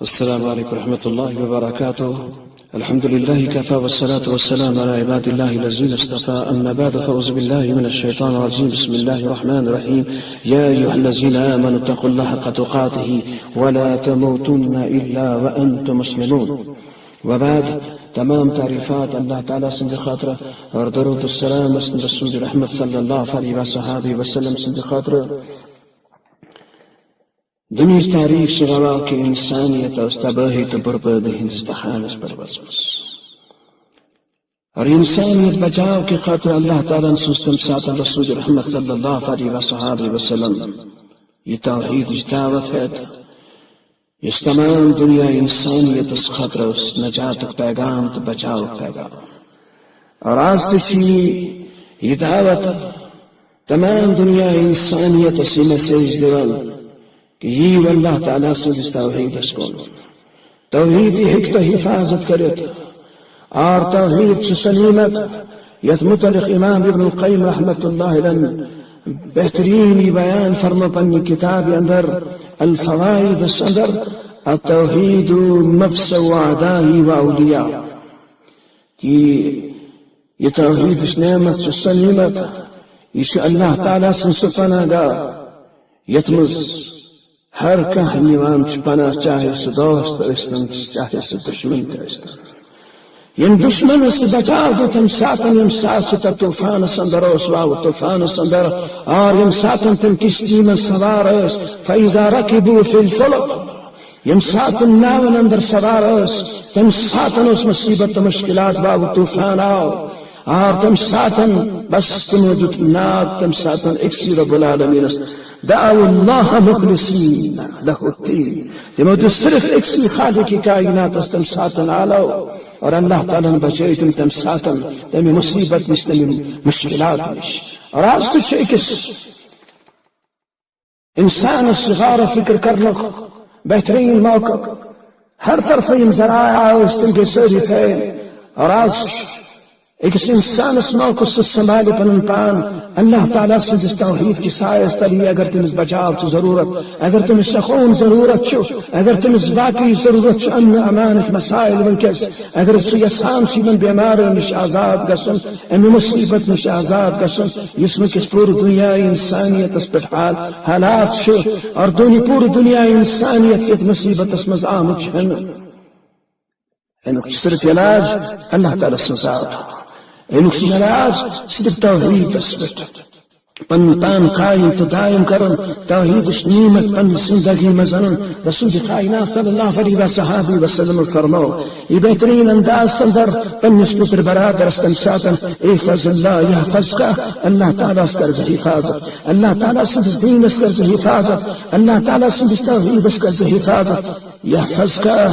السلام عليكم ورحمة الله وبركاته. الحمد لله كفى والصلاة والسلام على عباد الله الذين اصطفى. أما بعد فأعوذ بالله من الشيطان الرجيم. بسم الله الرحمن الرحيم. يا أيها الذين آمنوا اتقوا الله حق تقاته ولا تموتن إلا وأنتم مسلمون. وبعد تمام تعریفات اللہ تعالیٰ سند خاطر اور درود السلام رسول رحمت صلی اللہ علیہ وصحابہ وسلم سند خاطر. دنیا تاریخ سے گواہ کہ انسانیت اور تباہی تو بربادی ہندوستان اس پر وسوس اور انسانیت بچاؤ کی خاطر اللہ تعالیٰ نے سستم ساتھ رسول رحمت صلی اللہ علیہ وصحابہ وسلم یہ توحید دعوت ہے. اس تمام دنیا انسانیت اس خاطر اس نجات پیغام تو بچاؤ پیغام اور آج تشی یہ دعوت تمام دنیا انسانیت اسی میسیج دیوان کہ یہ اللہ تعالیٰ سے اس توحید اس کو توحید حکمت حفاظت کرت اور توحید سے سلیمت یت متعلق امام ابن القیم رحمت اللہ علیہ بہترین بیان فرما پنی کتاب اندر الفوائد اندر التوحید نفس وعدائی واولیاء کہ یہ توحید اس نعمت سے سلیمت یہ اللہ تعالیٰ سے سپنا گا یتمز ہر کہاں نیوان پناہ چاہے سے دوست استن چاہے سے دشمن استن یم دشمن سے بچاؤ دے تم ساتن یم ساتھ سے طوفان سندر اسواو طوفان سندر اور یم ساتن تم کشتی میں سوار اس فیضا رکبو فی الفلق یم ساتن ناون اندر سوار اس تم ساتن اس مصیبت مشکلات باو طوفان آو اور تم ساتن بس تم وجود ناد تم ساتن اکسی رب العالمین دعو اللہ مخلصین لہو الدین تم وجود صرف اکسی خالق کائنات اس تم ساتن آلو اور اللہ تعالیٰ نے بچائی تم ساتن تم مصیبت مش تم مشکلات مش. اور آج تو چیکس انسان الصغار فکر کر لو بہترین موقع ہر طرف یم ذرائع آؤ تم کے سری تھے اور آج ایک انسان اس موقع سے سنبھالے پنن پان اللہ تعالیٰ سے جس توحید کی سائز تلی اگر تم اس بچاؤ چھ ضرورت اگر تم اس سخون ضرورت چھو اگر تم اس باقی ضرورت چھو امن امانک مسائل ونکس اگر چھو یسان چھ من بیمار نش آزاد گسن امی مصیبت نش آزاد گسن جس میں کس پور دنیا انسانیت اس پر حالات چھو اور پور دنیا انسانیت کی مصیبت اس مز آمد چھن صرف علاج اللہ تعالیٰ سے ذات انک علاج صرف توحید اسپٹ پن پان قائم تو دائم کرن توحید اس نعمت پن زندگی مزنن رسول کائنات صلی اللہ علیہ وصحابہ وسلم فرماؤ یہ بہترین انداز سندر پن نسبت برادر استم ساتن احفظ اللہ یحفظ کا اللہ تعالیٰ اس کرز حفاظت اللہ تعالیٰ سندس دین اس کرز حفاظت اللہ تعالیٰ سندس توحید اس کرز حفاظت یحفظ کا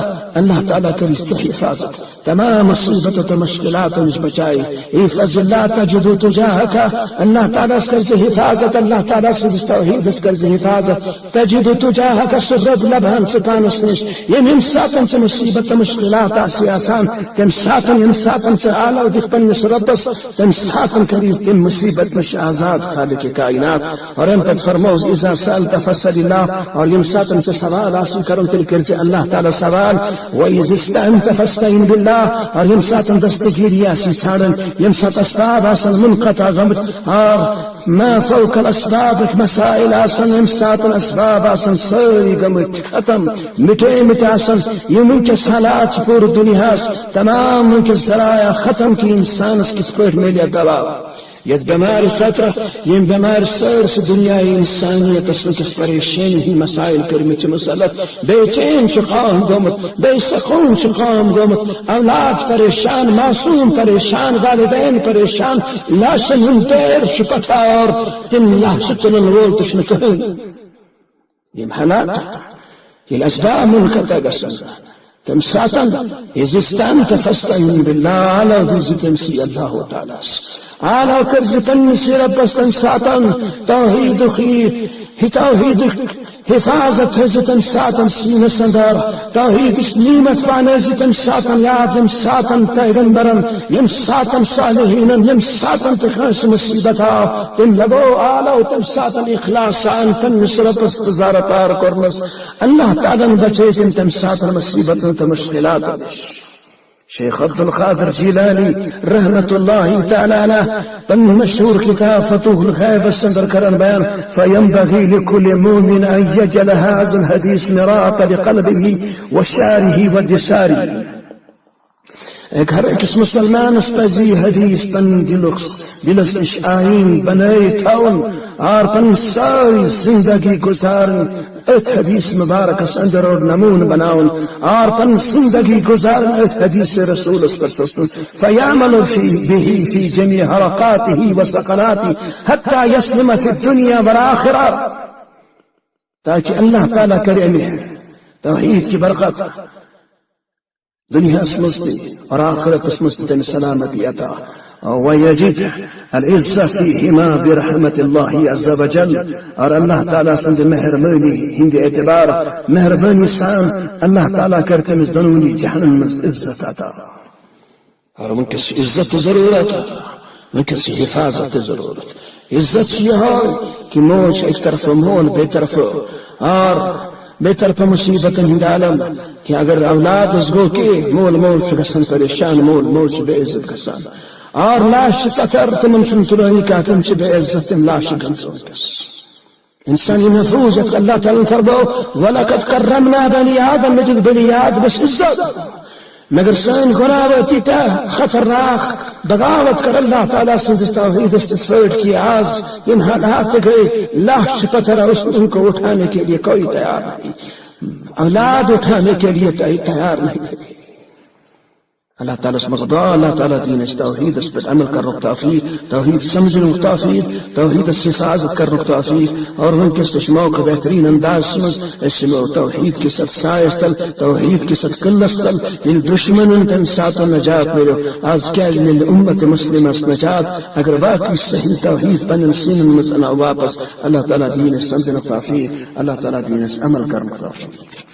اللہ تعالیٰ کرز حفاظت تمام مصیبت و مشکلات اس بچائی احفظ اللہ تجدو تجاہک اللہ تعالیٰ اس کرز حفاظت اللہ تعالیٰ سے توحید اس کرز حفاظت تجد تجاہک سرب لبہن سپانس نش یم ساتن سے مصیبت مشکلات آسی آسان تم ساتن سے آلہ دکھ پنس ربس تم ساتن قریب تم مصیبت مش آزاد خالق کائنات اور ام پت فرموز اذا سالت فسل اللہ اور یم ساتن سے سوال آسی کرن تل کرز اللہ تعالیٰ سوال وَإِذِ اسْتَعِنْتَ فَاسْتَعِنْ بِاللَّهِ اور یم ساتن دستگیری آسی سارن یم سات اسباب آسن منقطع غمت اور ما فوق الاسباب مسائل آسن یم ساتن اسباب آسن ساری غمت ختم مٹے مٹ آسن یہ منکس حالات پور دنیا تمام منکس ذرائع ختم کی انسان اس کس پر ملیا دوا یہ بیمار خطرہ یہ بیمار سر سے دنیا انسانیت اس میں کس پریشانی ہی مسائل کرمی چھ مسلط بے چین چھ قوم گومت بے سخون چھ قوم گومت اولاد پریشان معصوم پریشان والدین پریشان لاشن ہنتیر چھ پتہ اور تم لاش تنن وول تشن کہیں یہ حالات یہ الاسباب منقطع گسن تم ساتن اذ استعنت فاستعن بالله على ذي تمسي الله تعالى على كرز پنس ربستن ساتن توحید خی توحید حفاظت تم ساتن سینس اندر توحید نعمت پانے تم ساتن یاد یم ساتن پیغمبرن یم ساتن صالحین یم ساتن تخاص مصیبت تم لگو آلو تم ساتن اخلاص آن پنس ربس تزار پار کرنس اللہ تعالی بچے تم ساتن مصیبت مشکلات شیخ عبد القادر جیلانی رحمت اللہ تعالی علیہ پن مشہور کتاب فتوح الغیب السندر کرن بیان فینبغی لکل مومن ان یجل هذا الحدیث مراتا لقلبه وشاره ودساره ہر اکس مسلمان اس پزی حدیث پن دلس اشعائین بنائی تاون اور پن ساری زندگی گزارن ات حدیث مبارک اس اندر اور نمون بناون اور پن زندگی گزارن ات حدیث رسول اس پر سسن فیعمل به فی جميع حرکاته و سکناته حتی یسلم فی الدنیا والآخرہ تاکہ اللہ تعالیٰ کرے میں توحید کی برکت دنیا اسمستی اور آخرت اسمستی تم سلامتی عطا ويجد العزة فيهما برحمة الله عز وجل اور اللہ تعالیٰ سند مہربانی ہند اعتبار مہربانی سان اللہ تعالیٰ کرتے مز دنونی جہنم مز عزت عطا اور من کسی عزت ضرورت من کسی حفاظت ضرورت عزت یہ ہے کہ موش ایک طرف مول بے طرف اور بے طرف مصیبت ہند عالم کہ اگر اولاد اس گو کے مول گسن پریشان مول بے عزت گسان اور لاش قطر تمن سنتلونی کا تم بے عزت تم لاش گنسون کس انسانی محفوظ ہے اللہ تعالیٰ فرمو وَلَقَدْ كَرَّمْنَا بَنِي آدم مجد بنی آدم بس عزت مگر سین غلاوتی تا خطرناک بغاوت کر اللہ تعالیٰ سنز توحید استفاد کی آز ان حالات گئے لاش پتھر اس ان کو اٹھانے کے لیے کوئی تیار نہیں اولاد اٹھانے کے لیے تیار نہیں اللہ تعالیٰ اسمقضاء اللہ تعالیٰ دین اس توحید اس پر عمل کر رکھ توفیق توحید سمجھ رکھ توفیق توحید اس حفاظت کر رکھ توفیق اور ان کے استشماع کا بہترین انداز سمجھ اسمو توحید کی ست سائستل توحید کی ست کلستل ان دشمن ان ساتھ نجات میرو آز کیا جنل امت مسلم اس نجات اگر واقعی صحیح توحید پنن سین مسئلہ واپس اللہ تعالیٰ دین اس سمجھ رکھ توفیق اللہ تعالیٰ دین اس عمل کر رکھ توفیق